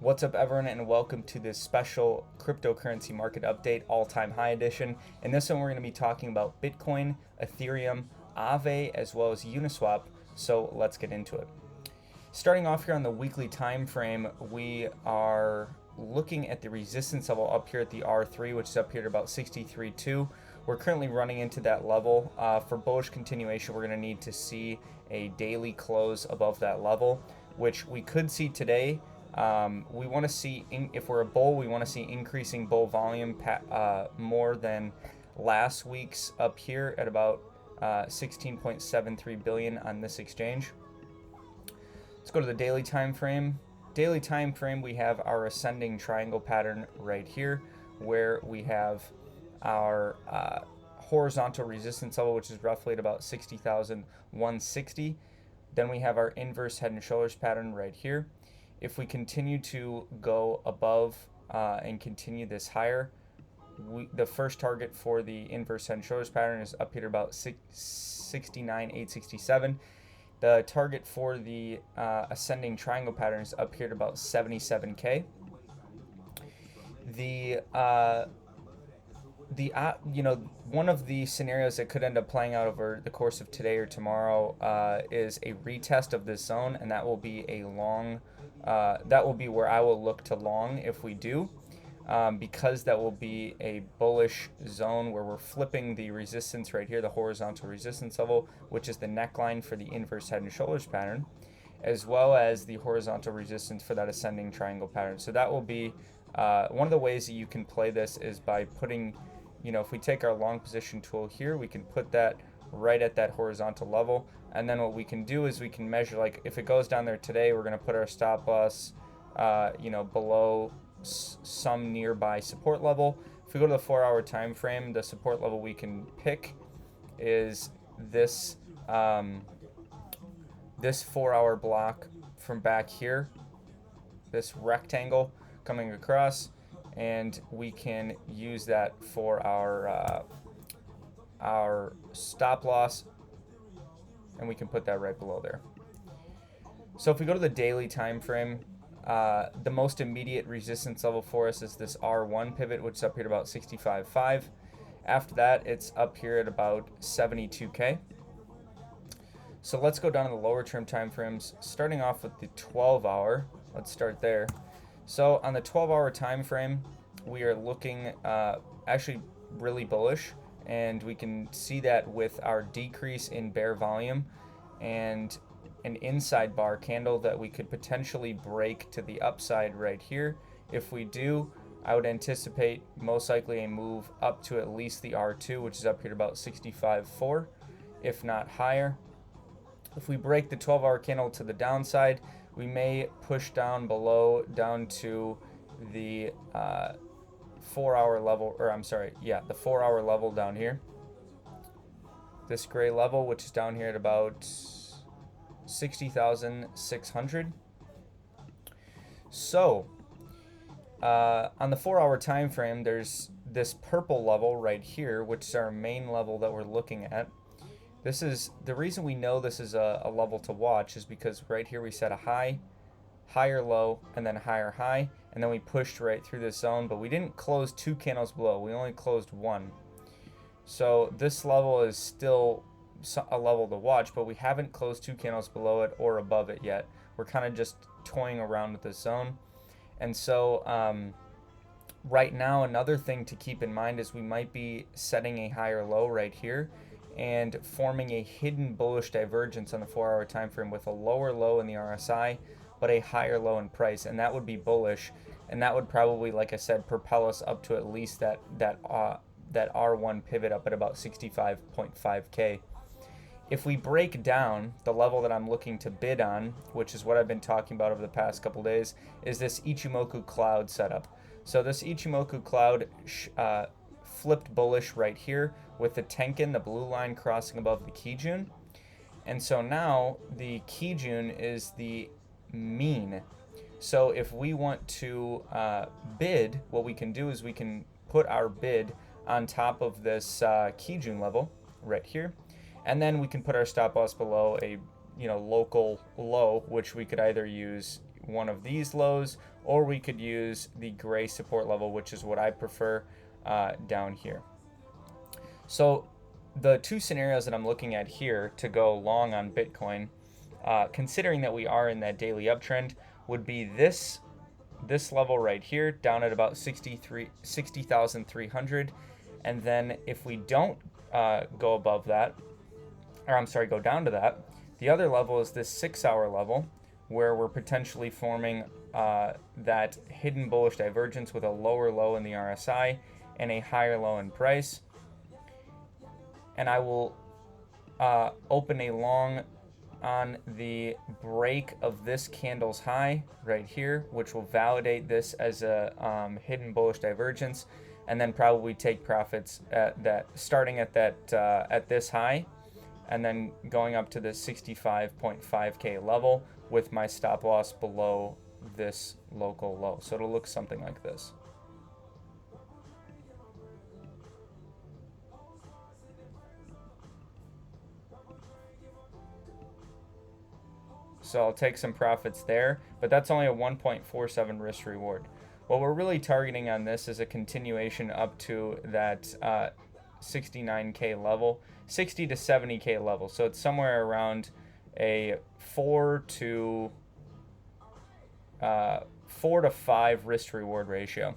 What's up, everyone, and welcome to this special cryptocurrency market update, all-time high edition. In this one, we're going to be talking about Bitcoin, Ethereum, AAVE, as well as Uniswap. So let's get into it. Starting off here on the weekly time frame, we are looking at the resistance level up here at the R3, which is up here at about 63.2. We're currently running into that level. For bullish continuation, we're going to need to see a daily close above that level, which we could see today. We want to see, if we're a bull, we want to see increasing bull volume more than last week's up here at about 16.73 billion on this exchange. Let's go to the daily time frame. Daily time frame, we have our ascending triangle pattern right here, where we have our horizontal resistance level, which is roughly at about 60,160. Then we have our inverse head and shoulders pattern right here. If we continue to go above and continue this higher, the first target for the inverse head and shoulders pattern is up here about 69,867. The target for the ascending triangle pattern is up here at about 77K. One of the scenarios that could end up playing out over the course of today or tomorrow is a retest of this zone, and that will be a long. That will be where I will look to long if we do, because that will be a bullish zone where we're flipping the resistance right here, the horizontal resistance level, which is the neckline for the inverse head and shoulders pattern, as well as the horizontal resistance for that ascending triangle pattern. So that will be one of the ways that you can play this is by putting, if we take our long position tool here, we can put that right at that horizontal level. And then what we can do is we can measure, like if it goes down there today, we're going to put our stop loss, below some nearby support level. If we go to the 4-hour time frame, the support level we can pick is this 4-hour block from back here, this rectangle coming across, and we can use that for our stop loss, and we can put that right below there. So if we go to the daily time frame, the most immediate resistance level for us is this R1 pivot, which is up here at about 65.5. After that, it's up here at about 72K. So let's go down to the lower term time frames, starting off with the 12-hour. Let's start there. So on the 12-hour time frame, we are looking actually really bullish, and we can see that with our decrease in bear volume and an inside bar candle that we could potentially break to the upside right here. If we do, I would anticipate most likely a move up to at least the R2, which is up here at about 65.4, if not higher. If we break the 12-hour candle to the downside, we may push down below, down to the 4-hour level, the 4-hour level down here. This gray level, which is down here at about 60,600. So, on the 4-hour time frame, there's this purple level right here, which is our main level that we're looking at. This is the reason we know this is a level to watch, is because right here we set a high, higher low, and then higher high, and then we pushed right through this zone, but we didn't close 2 candles below. We only closed 1. So this level is still a level to watch, but we haven't closed 2 candles below it or above it yet. We're kind of just toying around with this zone. And so right now, another thing to keep in mind is we might be setting a higher low right here and forming a hidden bullish divergence on the 4-hour time frame with a lower low in the RSI, but a higher low in price, and that would be bullish, and that would probably, like I said, propel us up to at least that R1 pivot up at about 65.5K. If we break down, the level that I'm looking to bid on, which is what I've been talking about over the past couple days, is this Ichimoku cloud setup. So this Ichimoku cloud flipped bullish right here with the Tenkin, the blue line, crossing above the Kijun. And so now the Kijun is the mean. So if we want to bid, what we can do is we can put our bid on top of this Kijun level right here, and then we can put our stop loss below a local low, which we could either use one of these lows, or we could use the gray support level, which is what I prefer down here. So the two scenarios that I'm looking at here to go long on Bitcoin, considering that we are in that daily uptrend, would be this level right here down at about 60,300. And then if we don't go above that, or I'm sorry, go down to that, the other level is this 6-hour level where we're potentially forming that hidden bullish divergence with a lower low in the RSI and a higher low in price. And I will open a long on the break of this candle's high right here, which will validate this as a hidden bullish divergence, and then probably take profits at that, starting at that at this high, and then going up to the 65.5K level with my stop loss below this local low. So it'll look something like this. So I'll take some profits there, but that's only a 1.47 risk reward. What we're really targeting on this is a continuation up to that 69K level, 60 to 70K level. So it's somewhere around a 4 to 5 risk reward ratio.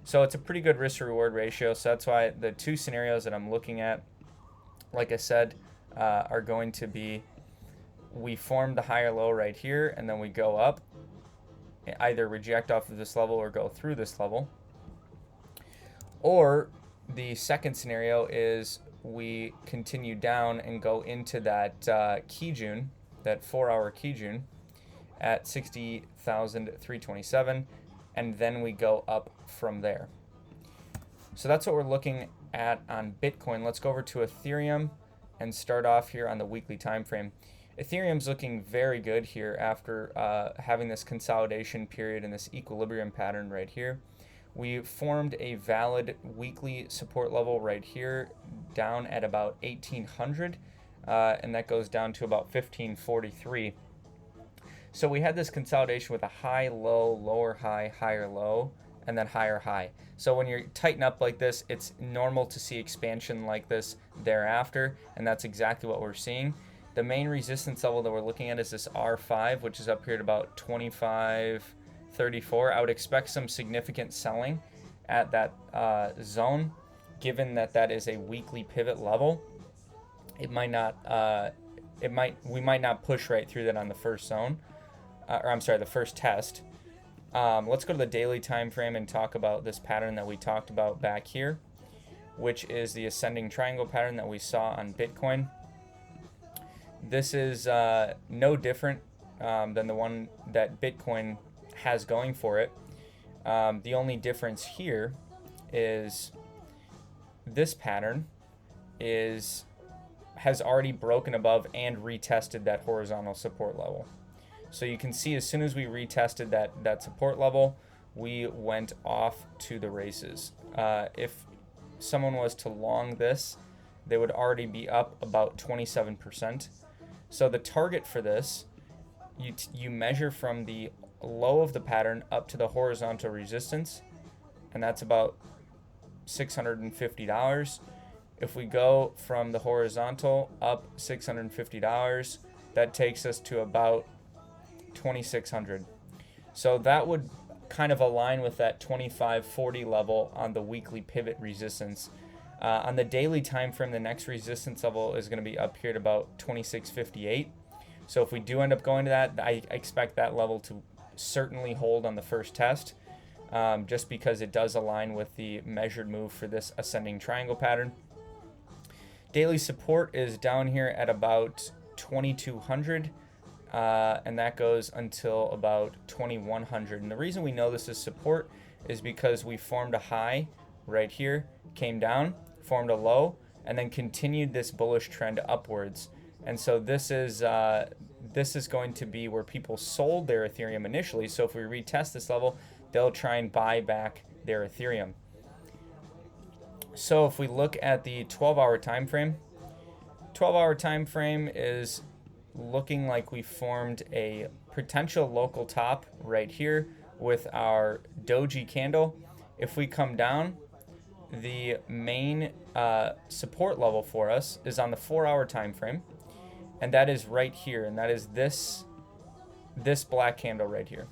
So it's a pretty good risk reward ratio. So that's why the two scenarios that I'm looking at, like I said, are going to be, we form the higher low right here, and then we go up, either reject off of this level or go through this level. Or the second scenario is we continue down and go into that Kijun, that 4-hour Kijun at 60,327, and then we go up from there. So that's what we're looking at on Bitcoin. Let's go over to Ethereum and start off here on the weekly time frame. Ethereum's looking very good here after having this consolidation period and this equilibrium pattern right here. We formed a valid weekly support level right here down at about 1800, and that goes down to about 1543. So we had this consolidation with a high, low, lower high, higher low, and then higher high. So when you tighten up like this, it's normal to see expansion like this thereafter, and that's exactly what we're seeing. The main resistance level that we're looking at is this R5, which is up here at about 25.34. I would expect some significant selling at that zone, given that that is a weekly pivot level. It might not. We might not push right through that on the first zone, the first test. Let's go to the daily time frame and talk about this pattern that we talked about back here, which is the ascending triangle pattern that we saw on Bitcoin. This is no different than the one that Bitcoin has going for it. The only difference here is this pattern has already broken above and retested that horizontal support level. So you can see as soon as we retested that support level, we went off to the races. If someone was to long this, they would already be up about 27%. So the target for this, you measure from the low of the pattern up to the horizontal resistance, and that's about $650. If we go from the horizontal up $650, that takes us to about 2,600. So that would kind of align with that 2540 level on the weekly pivot resistance. On the daily time frame, the next resistance level is going to be up here at about 2658. So if we do end up going to that, I expect that level to certainly hold on the first test, just because it does align with the measured move for this ascending triangle pattern. Daily support is down here at about 2200, and that goes until about 2100. And the reason we know this is support is because we formed a high right here, came down, formed a low, and then continued this bullish trend upwards. And so this is going to be where people sold their Ethereum initially. So if we retest this level, they'll try and buy back their Ethereum. So if we look at the 12-hour time frame, 12-hour time frame is looking like we formed a potential local top right here with our doji candle. If we come down, the main support level for us is on the 4-hour time frame, and that is right here, and that is this black candle right here.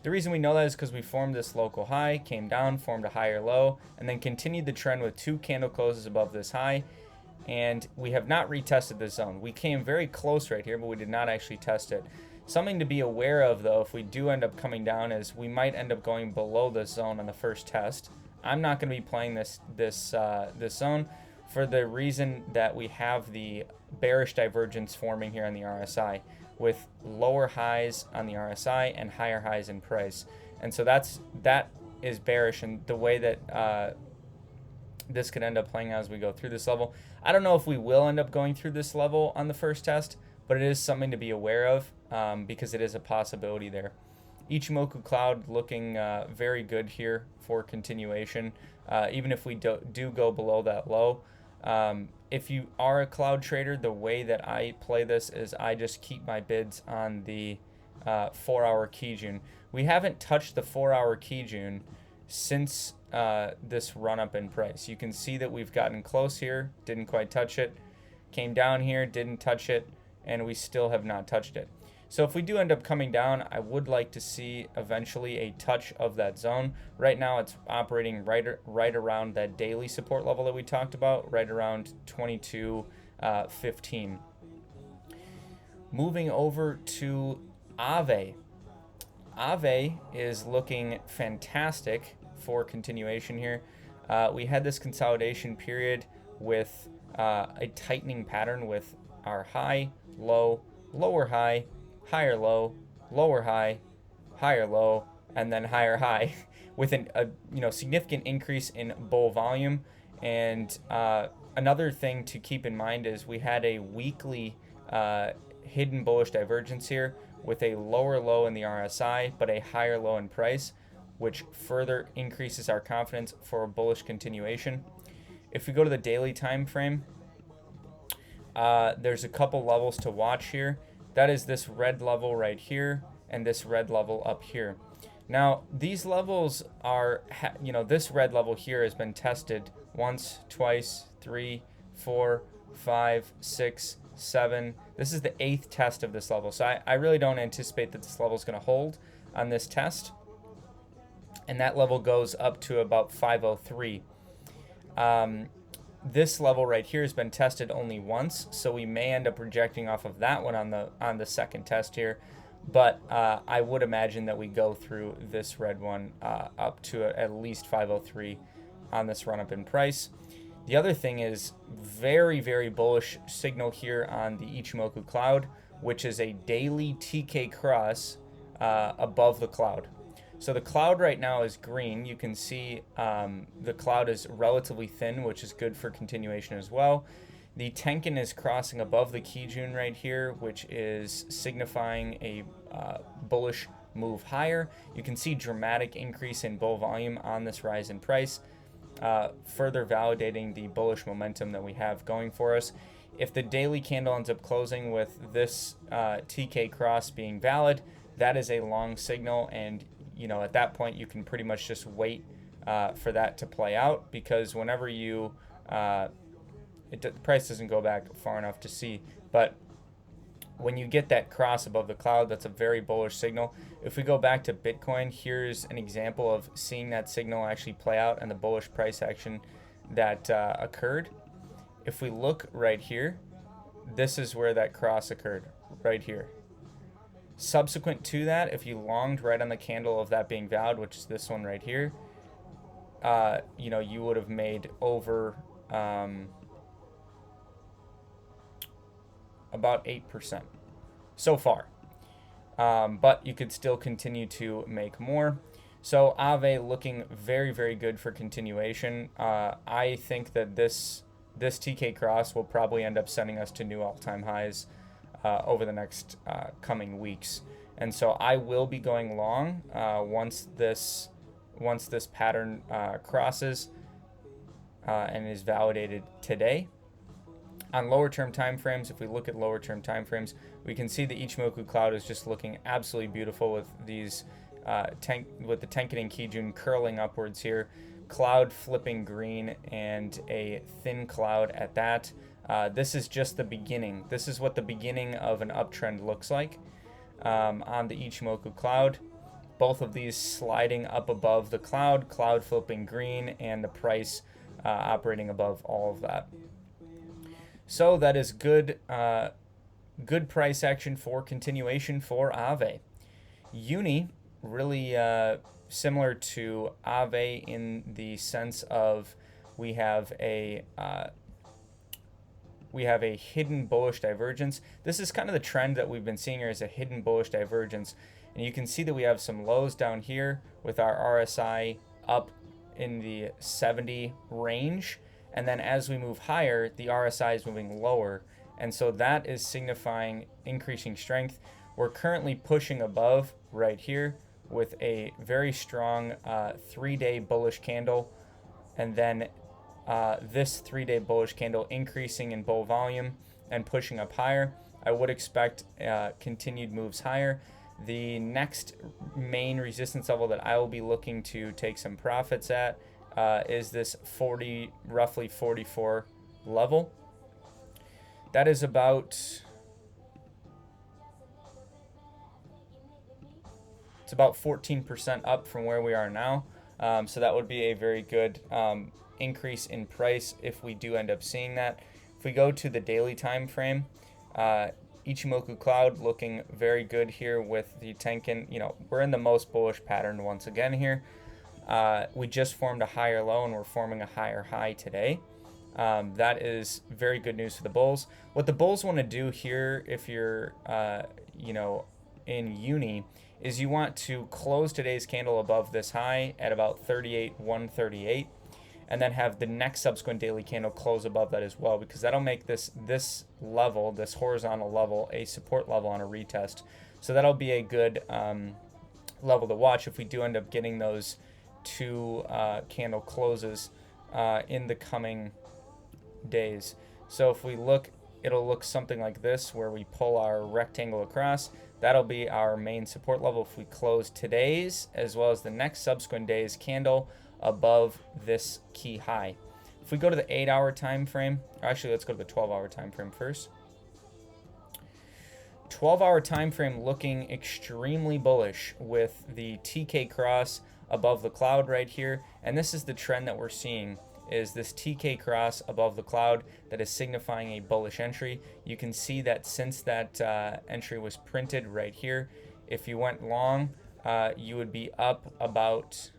The reason we know that is because we formed this local high, came down, formed a higher low, and then continued the trend with 2 candle closes above this high, and we have not retested this zone. We came very close right here, but we did not actually test it. Something to be aware of, though, if we do end up coming down, is we might end up going below this zone on the first test. I'm not going to be playing this zone for the reason that we have the bearish divergence forming here on the RSI, with lower highs on the RSI and higher highs in price. And so that is bearish, and the way that this could end up playing out as we go through this level. I don't know if we will end up going through this level on the first test, but it is something to be aware of because it is a possibility there. Ichimoku cloud looking very good here for continuation, even if we do go below that low. If you are a cloud trader, the way that I play this is I just keep my bids on the 4-hour Kijun. We haven't touched the 4-hour Kijun since this run up in price. You can see that we've gotten close here, didn't quite touch it, came down here, didn't touch it, and we still have not touched it. So if we do end up coming down, I would like to see eventually a touch of that zone. Right now it's operating right around that daily support level that we talked about, right around 22.15. Moving over to AAVE. AAVE is looking fantastic for continuation here. We had this consolidation period with a tightening pattern with our high, low, lower high, higher low, lower high, higher low, and then higher high, with a significant increase in bull volume. And another thing to keep in mind is we had a weekly hidden bullish divergence here with a lower low in the RSI but a higher low in price, which further increases our confidence for a bullish continuation. If we go to the daily time frame, there's a couple levels to watch here. That is this red level right here and this red level up here. Now, these levels are, this red level here has been tested once, twice, 3, 4, 5, 6, 7. This is the 8th test of this level. So I really don't anticipate that this level is going to hold on this test. And that level goes up to about 503. This level right here has been tested only once, so we may end up rejecting off of that one on the second test here. But I would imagine that we go through this red one up to at least 503 on this run up in price. The other thing is very, very bullish signal here on the Ichimoku cloud, which is a daily TK cross above the cloud. So the cloud right now is green. You can see the cloud is relatively thin, which is good for continuation as well. The Tenkan is crossing above the Kijun right here, which is signifying a bullish move higher. You can see dramatic increase in bull volume on this rise in price, further validating the bullish momentum that we have going for us. If the daily candle ends up closing with this TK cross being valid, that is a long signal, and at that point you can pretty much just wait for that to play out, because whenever you the price doesn't go back far enough to see, but when you get that cross above the cloud, that's a very bullish signal. If we go back to Bitcoin, here's an example of seeing that signal actually play out and the bullish price action that occurred. If we look right here, this is where that cross occurred, right here. Subsequent to that, if you longed right on the candle of that being valid, which is this one right here, you would have made over about 8% so far. But you could still continue to make more. So AAVE looking very, very good for continuation. I think that this TK cross will probably end up sending us to new all-time highs over the next coming weeks. And so I will be going long once this pattern crosses and is validated today. On lower term time frames, if we look at lower term time frames, We can see the Ichimoku cloud is just looking absolutely beautiful with these with the Tenkan and Kijun curling upwards here, cloud flipping green, and a thin cloud at that. This is just the beginning. This is what the beginning of an uptrend looks like on the Ichimoku cloud. Both of these sliding up above the cloud, cloud flipping green, and the price operating above all of that. So that is good good price action for continuation for AAVE. UNI, really similar to AAVE in the sense of we have a hidden bullish divergence. This is kind of the trend that we've been seeing here, is a hidden bullish divergence. And you can see that we have some lows down here with our RSI up in the 70 range. And then as we move higher, the RSI is moving lower. And so that is signifying increasing strength. We're currently pushing above right here with a very strong 3-day bullish candle. And then this 3-day bullish candle increasing in bull volume and pushing up higher. I would expect continued moves higher. The next main resistance level that I will be looking to take some profits at is this roughly 44 level. That is about, it's about 14% up from where we are now. So that would be a very good increase in price if we do end up seeing that. If we go to the daily time frame, Ichimoku cloud looking very good here with the Tenkan. We're in the most bullish pattern once again here. We just formed a higher low and we're forming a higher high today. That is very good news for the bulls. What the bulls want to do here, if you're in UNI, is you want to close today's candle above this high at about 38,138, and then have the next subsequent daily candle close above that as well, because that'll make this level, this horizontal level, a support level on a retest. So that'll be a good level to watch if we do end up getting those two candle closes in the coming days. So if we look, it'll look something like this, where we pull our rectangle across. That'll be our main support level if we close today's as well as the next subsequent day's candle above this key high. If we go to the 8-hour time frame, or actually let's go to the 12-hour time frame first. 12-hour time frame looking extremely bullish with the TK cross above the cloud right here, and this is the trend that we're seeing, is this TK cross above the cloud that is signifying a bullish entry. You can see that since that entry was printed right here, if you went long, you would be up about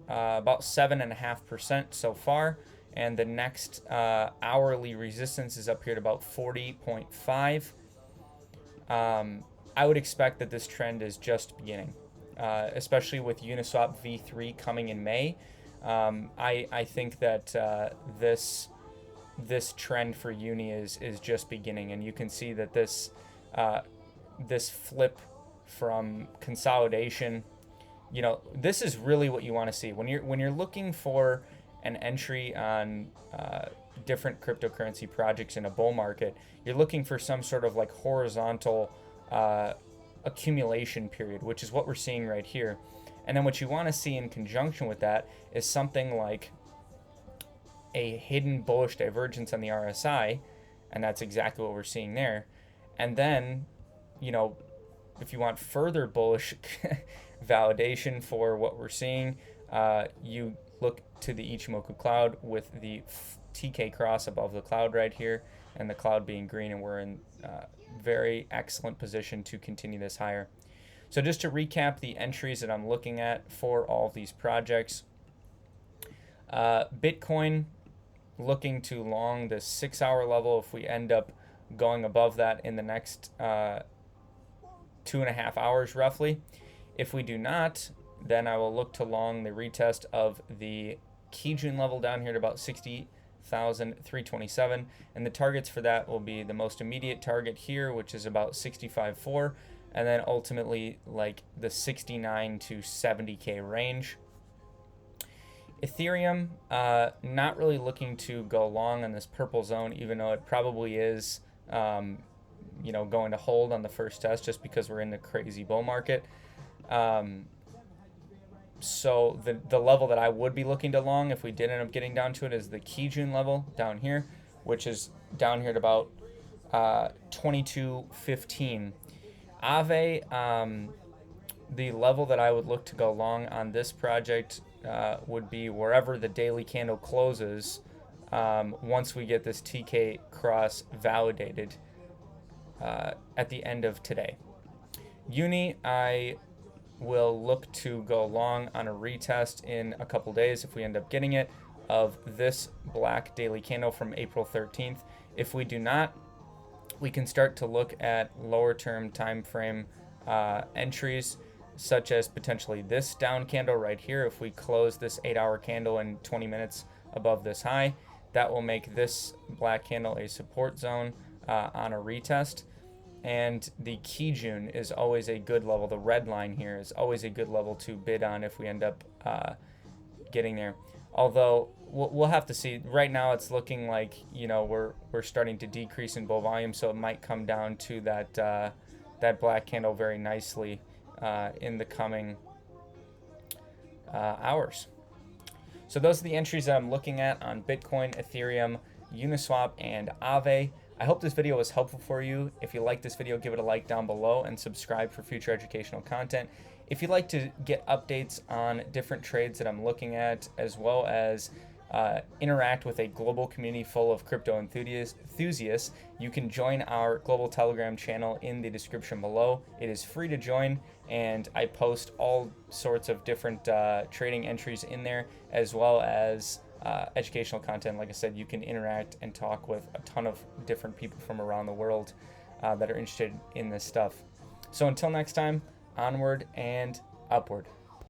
7.5% so far, and the next hourly resistance is up here at about 40.5. I would expect that this trend is just beginning, especially with Uniswap V3 coming in May. I think that this trend for Uni is just beginning, and you can see that this flip from consolidation, this is really what you want to see when you're looking for an entry on different cryptocurrency projects in a bull market. You're looking for some sort of like horizontal accumulation period, which is what we're seeing right here. And then what you want to see in conjunction with that is something like a hidden bullish divergence on the RSI, and that's exactly what we're seeing there. And then, if you want further bullish validation for what we're seeing, you look to the Ichimoku cloud with the TK cross above the cloud right here, and the cloud being green, and we're in very excellent position to continue this higher. So just to recap the entries that I'm looking at for all of these projects, Bitcoin looking to long the 6-hour level if we end up going above that in the next 2.5 hours roughly. If we do not, then I will look to long the retest of the Kijun level down here at about 60,327, and the targets for that will be the most immediate target here, which is about 65.4, and then ultimately like the 69 to 70k range. Ethereum, not really looking to go long on this purple zone, even though it probably is going to hold on the first test just because we're in the crazy bull market. So the level that I would be looking to long if we did end up getting down to it is the Kijun level down here, which is down here at about 22.15. AAVE, the level that I would look to go long on this project would be wherever the daily candle closes once we get this TK cross validated at the end of today. UNI, I will look to go long on a retest in a couple days if we end up getting it of this black daily candle from April 13th. If we do not, we can start to look at lower term time frame entries, such as potentially this down candle right here. If we close this 8-hour candle in 20 minutes above this high, that will make this black candle a support zone on a retest. And the Kijun is always a good level. The red line here is always a good level to bid on if we end up getting there. Although we'll have to see. Right now it's looking like we're starting to decrease in bull volume, so it might come down to that black candle very nicely in the coming hours. So those are the entries that I'm looking at on Bitcoin, Ethereum, Uniswap, and AAVE. I hope this video was helpful for you. If you like this video, give it a like down below and subscribe for future educational content. If you'd like to get updates on different trades that I'm looking at, as well as interact with a global community full of crypto enthusiasts, you can join our global Telegram channel in the description below. It is free to join, and I post all sorts of different trading entries in there, as well as educational content. Like I said, you can interact and talk with a ton of different people from around the world that are interested in this stuff. So until next time, onward and upward.